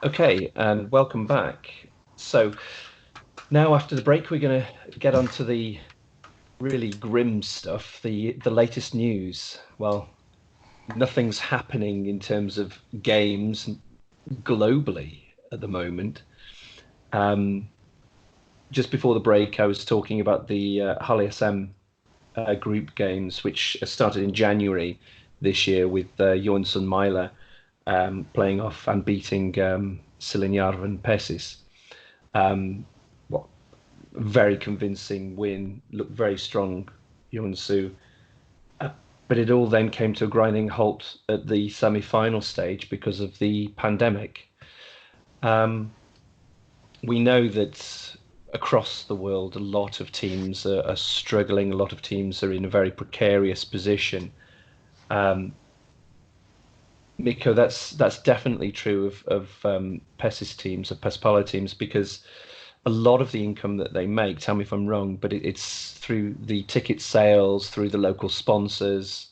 Okay, and welcome back. So now after the break, we're going to get onto the really grim stuff, the latest news. Well, nothing's happening in terms of games globally at the moment. Um, just before the break, I was talking about the Hull SM group games, which started in January this year with Johansson Myler playing off and beating and Pesis. What very convincing win, looked very strong, Yunsu. Uh, but it all then came to a grinding halt at the semi-final stage because of the pandemic. Um, we know that across the world, a lot of teams are struggling. A lot of teams are in a very precarious position. Um, Miko, that's definitely true of PES's teams, of Pespala teams, because a lot of the income that they make, tell me if I'm wrong, but it's through the ticket sales, through the local sponsors,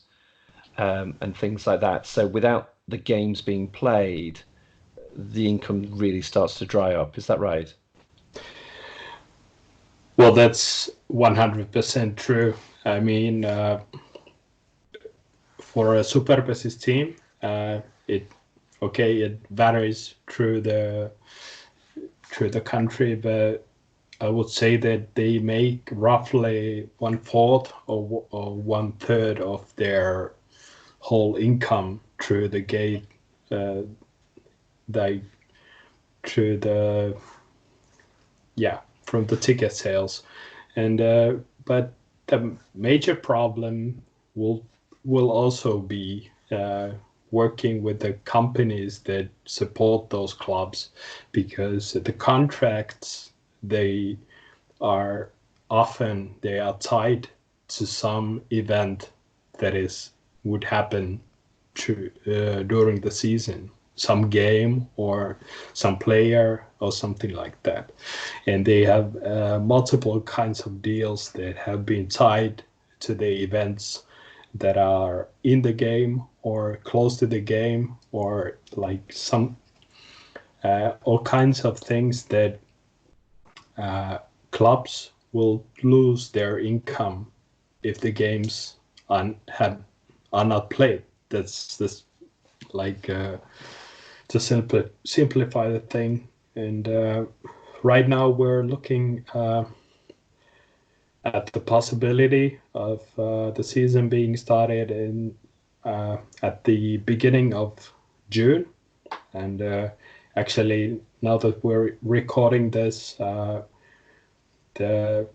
and things like that. So without the games being played, the income really starts to dry up. Is that right? Well, that's 100% true. I mean, for a Superpesis team, it it varies through the country, but I would say that they make roughly 1/4 or 1/3 of their whole income through the gate, they through the from the ticket sales, and but the major problem will will also be working with the companies that support those clubs, because the contracts they are they are tied to some event that is would happen during the season, some game or some player or something like that. And they have multiple kinds of deals that have been tied to the events that are in the game or close to the game, or like some all kinds of things that clubs will lose their income if the games are not played. That's this like to simplify the thing. And right now we're looking at the possibility of the season being started in at the beginning of June. And actually, now that we're recording this, the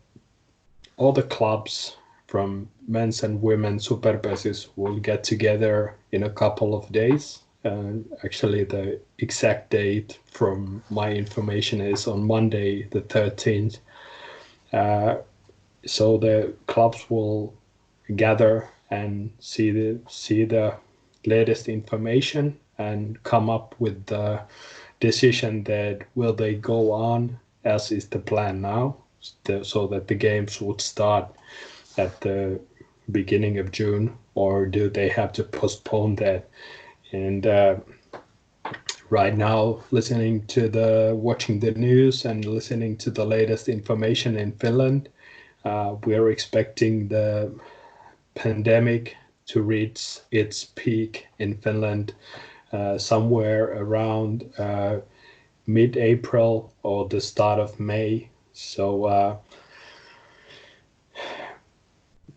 all the clubs from men's and women's Superpesis will get together in a couple of days. And actually, the exact date from my information is on Monday, the 13th. So the clubs will gather and see the latest information and come up with the decision that will they go on as is the plan now, so that the games would start at the beginning of June, or do they have to postpone that? And right now, watching the news and listening to the latest information in Finland, we're expecting the pandemic to reach its peak in Finland somewhere around mid-April or the start of May. So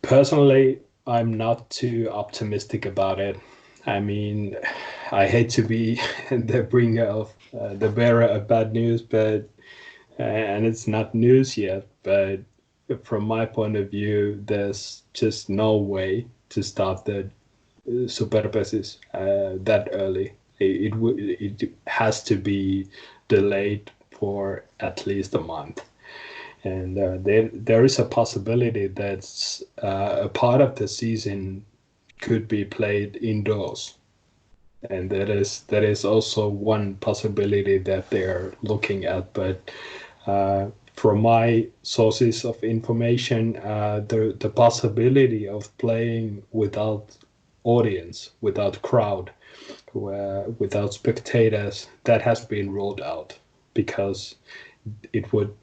personally, I'm not too optimistic about it. I mean, I hate to be the bringer of the bearer of bad news, but and it's not news yet. But from my point of view, there's just no way to start the Superpesis that early. It has to be delayed for at least a month. And there is a possibility that a part of the season could be played indoors, and that is also one possibility that they're looking at. But from my sources of information, the possibility of playing without audience, without crowd, without spectators, that has been ruled out because it would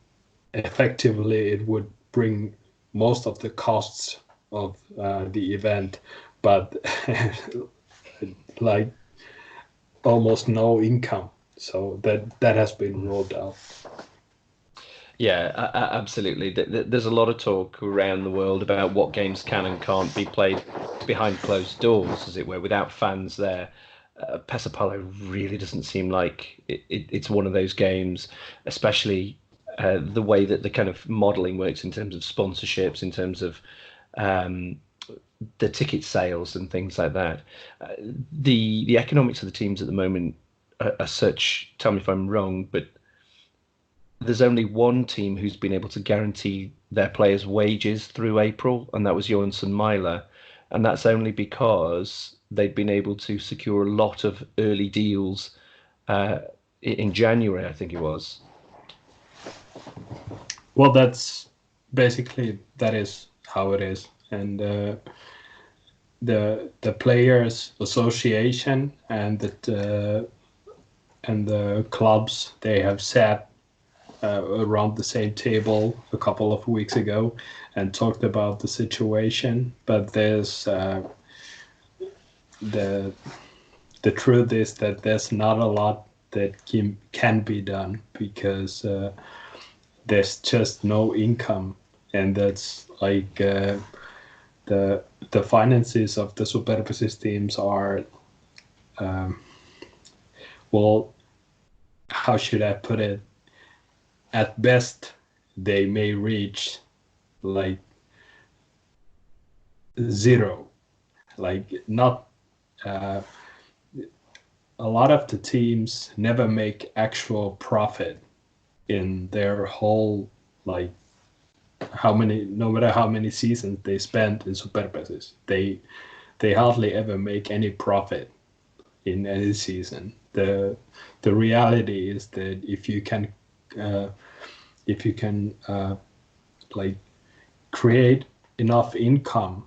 bring most of the costs of the event, but like almost no income. So that has been ruled out. Yeah, absolutely. There's a lot of talk around the world about what games can and can't be played behind closed doors, as it were, without fans there. PES Apollo really doesn't seem like it's one of those games, especially the way that the kind of modeling works in terms of sponsorships, in terms of um, the ticket sales and things like that. The economics of the teams at the moment are such. Tell me if I'm wrong, but there's only one team who's been able to guarantee their players' wages through April, and that was Johansson Myler. And that's only because they'd been able to secure a lot of early deals uh, in January, I think it was. Well, that's basically that is how it is, and the players' association and the clubs, they have sat around the same table a couple of weeks ago and talked about the situation. But there's the truth is that there's not a lot that can be done because there's just no income, and that's like the finances of the Superpesis teams are well, how should I put it? At best, they may reach like zero, like not. A lot of the teams never make actual profit in their whole, like, no matter how many seasons they spend in Superpesis, they hardly ever make any profit in any season. The reality is that if you can like create enough income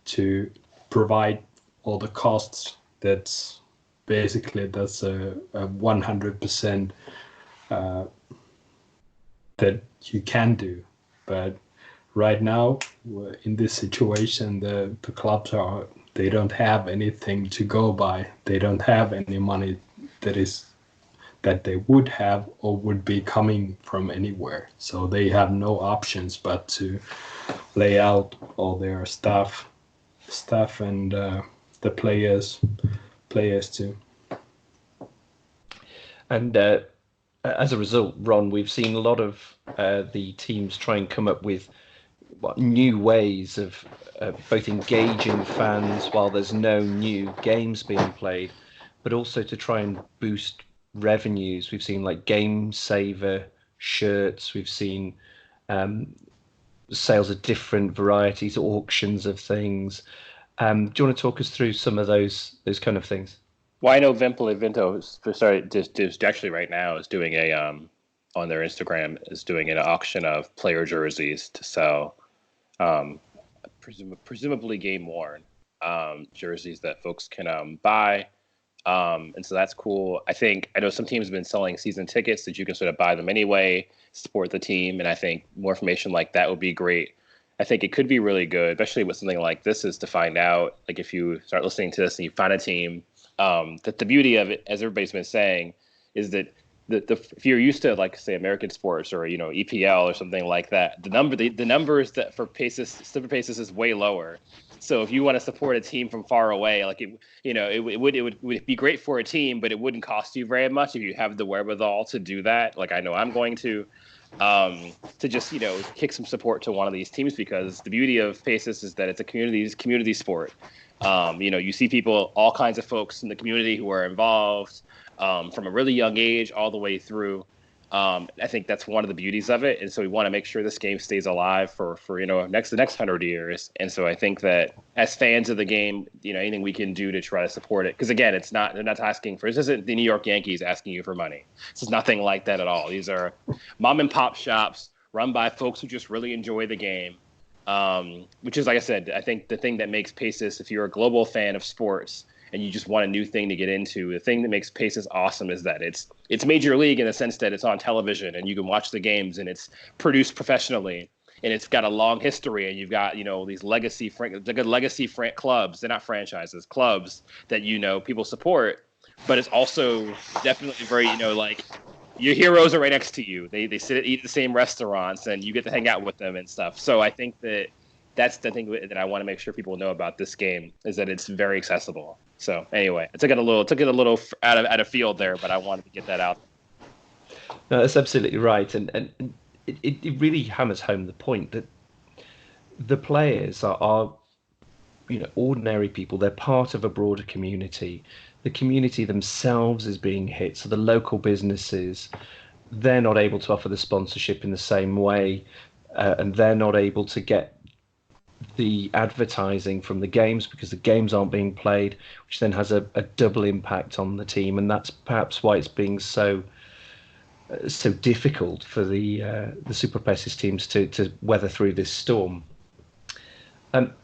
to provide all the costs, that's a 100% that you can do. But right now, in this situation, the clubs they don't have anything to go by. They don't have any money that they would have or would be coming from anywhere. So they have no options but to lay out all their stuff and the players too. And as a result, Ron, we've seen a lot of the teams try and come up with new ways of both engaging fans while there's no new games being played, but also to try and boost revenues. We've seen like Game Saver shirts. We've seen sales of different varieties, auctions of things. Do you want to talk us through some of those kind of things? Well, I know Vento started just actually right now is doing a on their Instagram is doing an auction of player jerseys to sell, presumably game worn jerseys that folks can buy. And so that's cool. I know some teams have been selling season tickets that you can sort of buy them anyway, support the team, and I think more information like that would be great. I think it could be really good, especially with something like this, is to find out, like if you start listening to this and you find a team, that the beauty of it, as everybody's been saying, is that if you're used to, like, say, American sports or EPL or something like that, the numbers that for Superpesis is way lower. So if you want to support a team from far away, like it would be great for a team, but it wouldn't cost you very much if you have the wherewithal to do that. Like I know I'm going to just kick some support to one of these teams, because the beauty of Pesis is that it's a community sport. You see people, all kinds of folks in the community who are involved from a really young age all the way through. I think that's one of the beauties of it, and so we want to make sure this game stays alive for the next 100 years. And so I think that as fans of the game, anything we can do to try to support it, because again, they're not asking for, this isn't the New York Yankees asking you for money. This is nothing like that at all. These are mom and pop shops run by folks who just really enjoy the game. which is, like I said, I think the thing that makes Pesis, if you're a global fan of sports and you just want a new thing to get into, the thing that makes Pesis awesome is that it's Major League in the sense that it's on television and you can watch the games and it's produced professionally and it's got a long history and you've got, these legacy clubs. They're not franchises, clubs that, people support, but it's also definitely very, like, your heroes are right next to you. They sit and eat at the same restaurants, and you get to hang out with them and stuff. So I think that's the thing that I want to make sure people know about this game is that it's very accessible. So anyway, I took it a little out of field there, but I wanted to get that out. No, that's absolutely right, and it really hammers home the point that the players are ordinary people. They're part of a broader community. The community themselves is being hit, so the local businesses, they're not able to offer the sponsorship in the same way, and they're not able to get the advertising from the games because the games aren't being played, which then has a double impact on the team, and that's perhaps why it's being so difficult for the Superpesis teams to weather through this storm.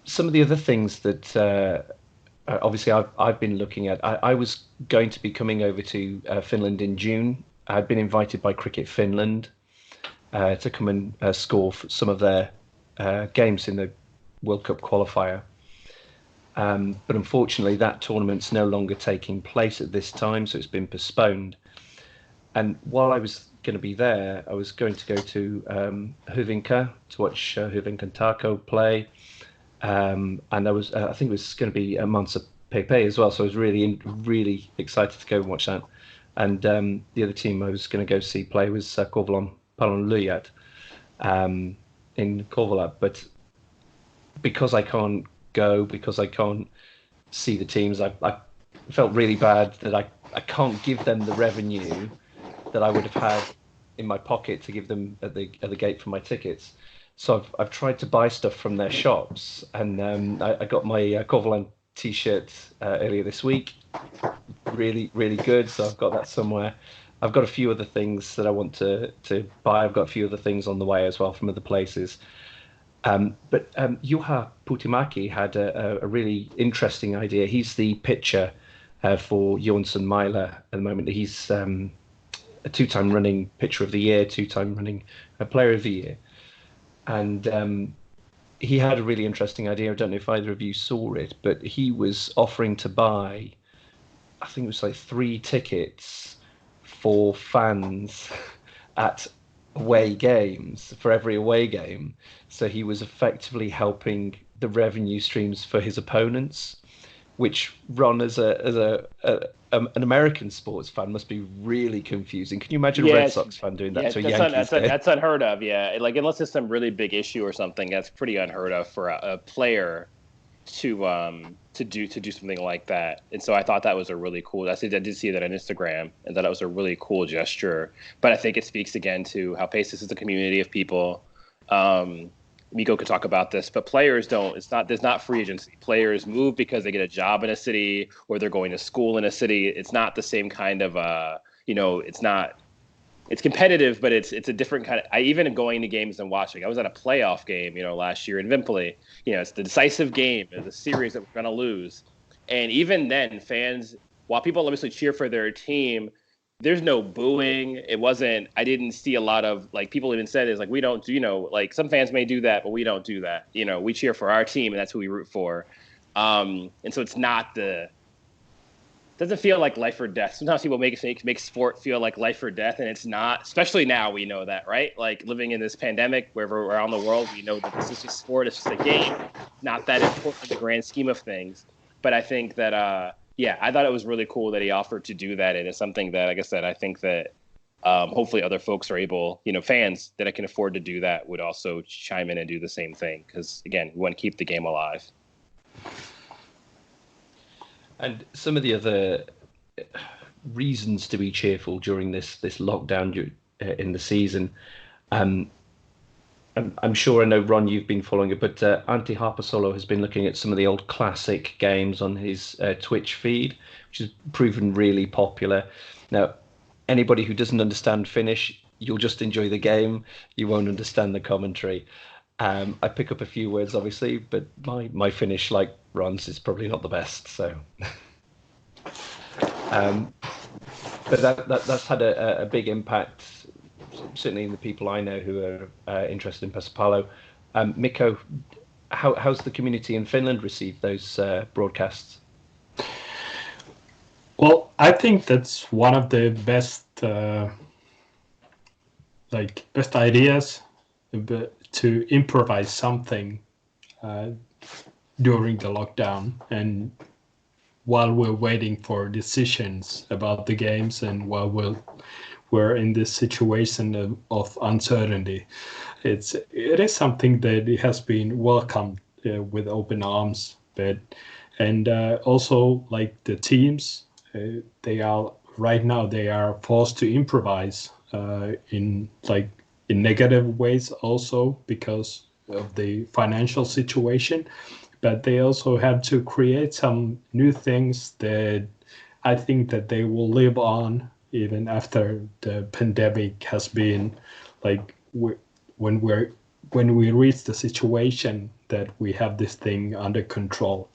Some of the other things that obviously I've been looking at, I was going to be coming over to Finland in June. I'd been invited by Cricket Finland to come and score for some of their games in the World Cup qualifier. But unfortunately, that tournament's no longer taking place at this time, so it's been postponed. And while I was going to be there, I was going to go to Hyvinkää to watch Hyvinkää Tako play. And there was, I think it was going to be a Mansa Pepe as well, so I was really excited to go and watch that. And the other team I was going to go see play was Korvalon Palonlyijat in Korvalab. But because I can't go, because I can't see the teams, I felt really bad that I can't give them the revenue that I would have had in my pocket to give them at the gate for my tickets. So I've tried to buy stuff from their shops, and I got my Korvalon T-shirt earlier this week. Really good. So I've got that somewhere. I've got a few other things that I want to buy. I've got a few other things on the way as well from other places. But Juha Putimaki had a really interesting idea. He's the pitcher for Joensuu Myla at the moment. He's a two-time running pitcher of the year, two-time running player of the year. And he had a really interesting idea. I don't know if either of you saw it, but he was offering to buy, I think it was like 3 tickets for fans at away games, for every away game. So he was effectively helping the revenue streams for his opponents, which Ron, as an American sports fan, must be really confusing. Can you imagine a Red Sox fan doing that to a Yankees game? That's unheard of. Yeah, like unless it's some really big issue or something, that's pretty unheard of for a player to do something like that. And so I thought that was a really cool. I did see that on Instagram, and that was a really cool gesture. But I think it speaks again to how Pesis is a community of people. Miko could talk about this, but players don't. There's not free agency. Players move because they get a job in a city or they're going to school in a city. It's not the same kind of it's not. It's competitive, but it's a different kind of. I even am going to games and watching. I was at a playoff game, last year in Vimpoli. It's the decisive game. It's a series that we're going to lose, and even then, fans, while people obviously cheer for their team, there's no booing. It wasn't. I didn't see a lot of people even said is we don't do. Some fans may do that, but we don't do that. We cheer for our team, and that's who we root for. And so it's not doesn't feel like life or death. Sometimes people make sport feel like life or death, and it's not. Especially now, we know that, right? Living in this pandemic, wherever around the world, we know that this is just sport. It's just a game, not that important in the grand scheme of things. But I think that, I thought it was really cool that he offered to do that, and it's something that, like I said, I think that hopefully other folks are able, fans that can afford to do that would also chime in and do the same thing. Because again, we want to keep the game alive. And some of the other reasons to be cheerful during this lockdown in the season, I'm sure, I know, Ron, you've been following it, but Antti Harpasolo has been looking at some of the old classic games on his Twitch feed, which has proven really popular. Now, anybody who doesn't understand Finnish, you'll just enjoy the game. You won't understand the commentary. I pick up a few words, obviously, but my Finnish, like Ron's, is probably not the best. So, but that's had a big impact, certainly in the people I know who are interested in Pesapalo. Mikko, how's the community in Finland received those broadcasts? Well, I think that's one of the best best ideas to improvise something during the lockdown and while we're waiting for decisions about the games and while we're in this situation of uncertainty. It is something that it has been welcomed with open arms, and also like the teams, they are right now they are forced to improvise in negative ways also because of the financial situation, but they also have to create some new things that I think that they will live on even after the pandemic has been like when we reach the situation that we have this thing under control.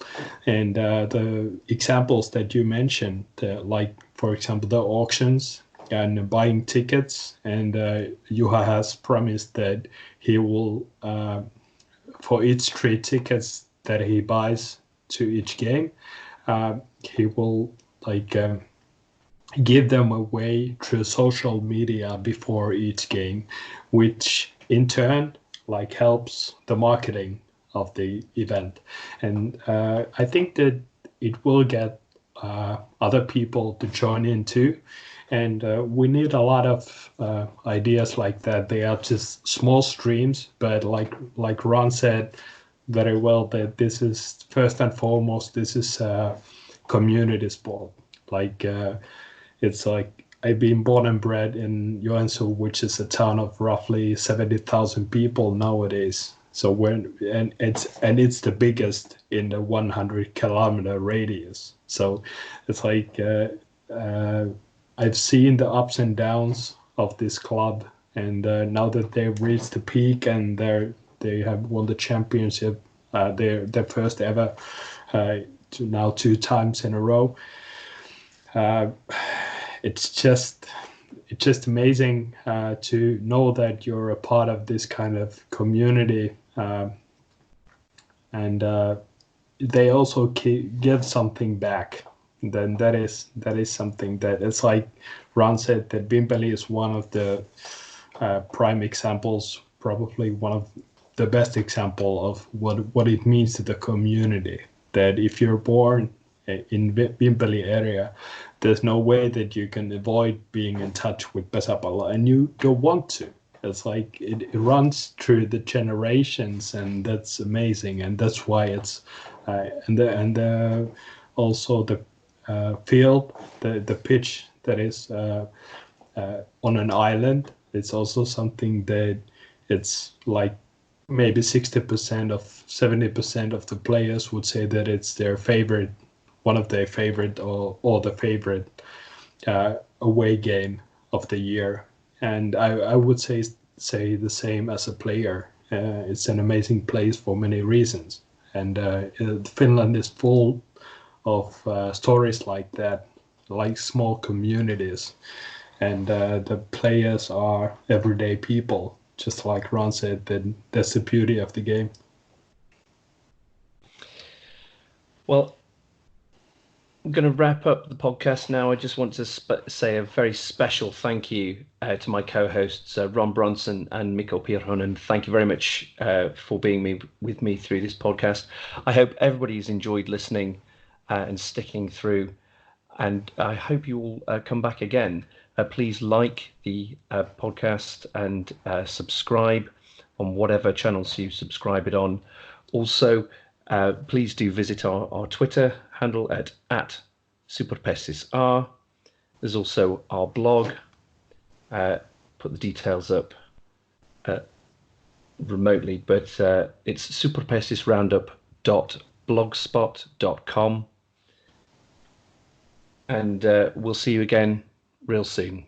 And the examples that you mentioned, like for example the auctions and buying tickets, and Juha has promised that he will for each 3 tickets that he buys to each game, he will give them away through social media before each game, which in turn helps the marketing of the event. And I think that it will get other people to join in too. And we need a lot of ideas like that. They are just small streams, but like Ron said very well, that this is first and foremost, this is a community sport. It's like I've been born and bred in Joensuu, which is a town of roughly 70,000 people nowadays. So it's the biggest in the 100-kilometer radius. So it's I've seen the ups and downs of this club, and now that they've reached the peak and they have won the championship, their first ever, now 2 times in a row. It's just amazing to know that you're a part of this kind of community, and they also give something back. Then that is something that it's like Ron said, that Vimpeli is one of the prime examples, probably one of the best example of what it means to the community. That if you're born in Vimpeli area, there's no way that you can avoid being in touch with Pesapalo, and you want to. It's like it runs through the generations, and that's amazing. And that's why it's also the field, the pitch that is on an island. It's also something that it's like maybe 60% of 70% of the players would say that it's their favorite, one of their favorite or the favorite away game of the year. And I would say the same as a player. It's an amazing place for many reasons. And Finland is full of stories like that, like small communities. And the players are everyday people, just like Ron said. That's the beauty of the game. Well, I'm going to wrap up the podcast now. I just want to say a very special thank you to my co-hosts, Ron Bronson and Mikko Pirhonen. Thank you very much for being with me through this podcast. I hope everybody's enjoyed listening and sticking through, and I hope you will come back again. Please like the podcast and subscribe on whatever channels you subscribe it on. Also, please do visit our Twitter handle at Superpesis R. There's also our blog. Put the details up remotely, but it's superpesisroundup.blogspot.com. And we'll see you again real soon.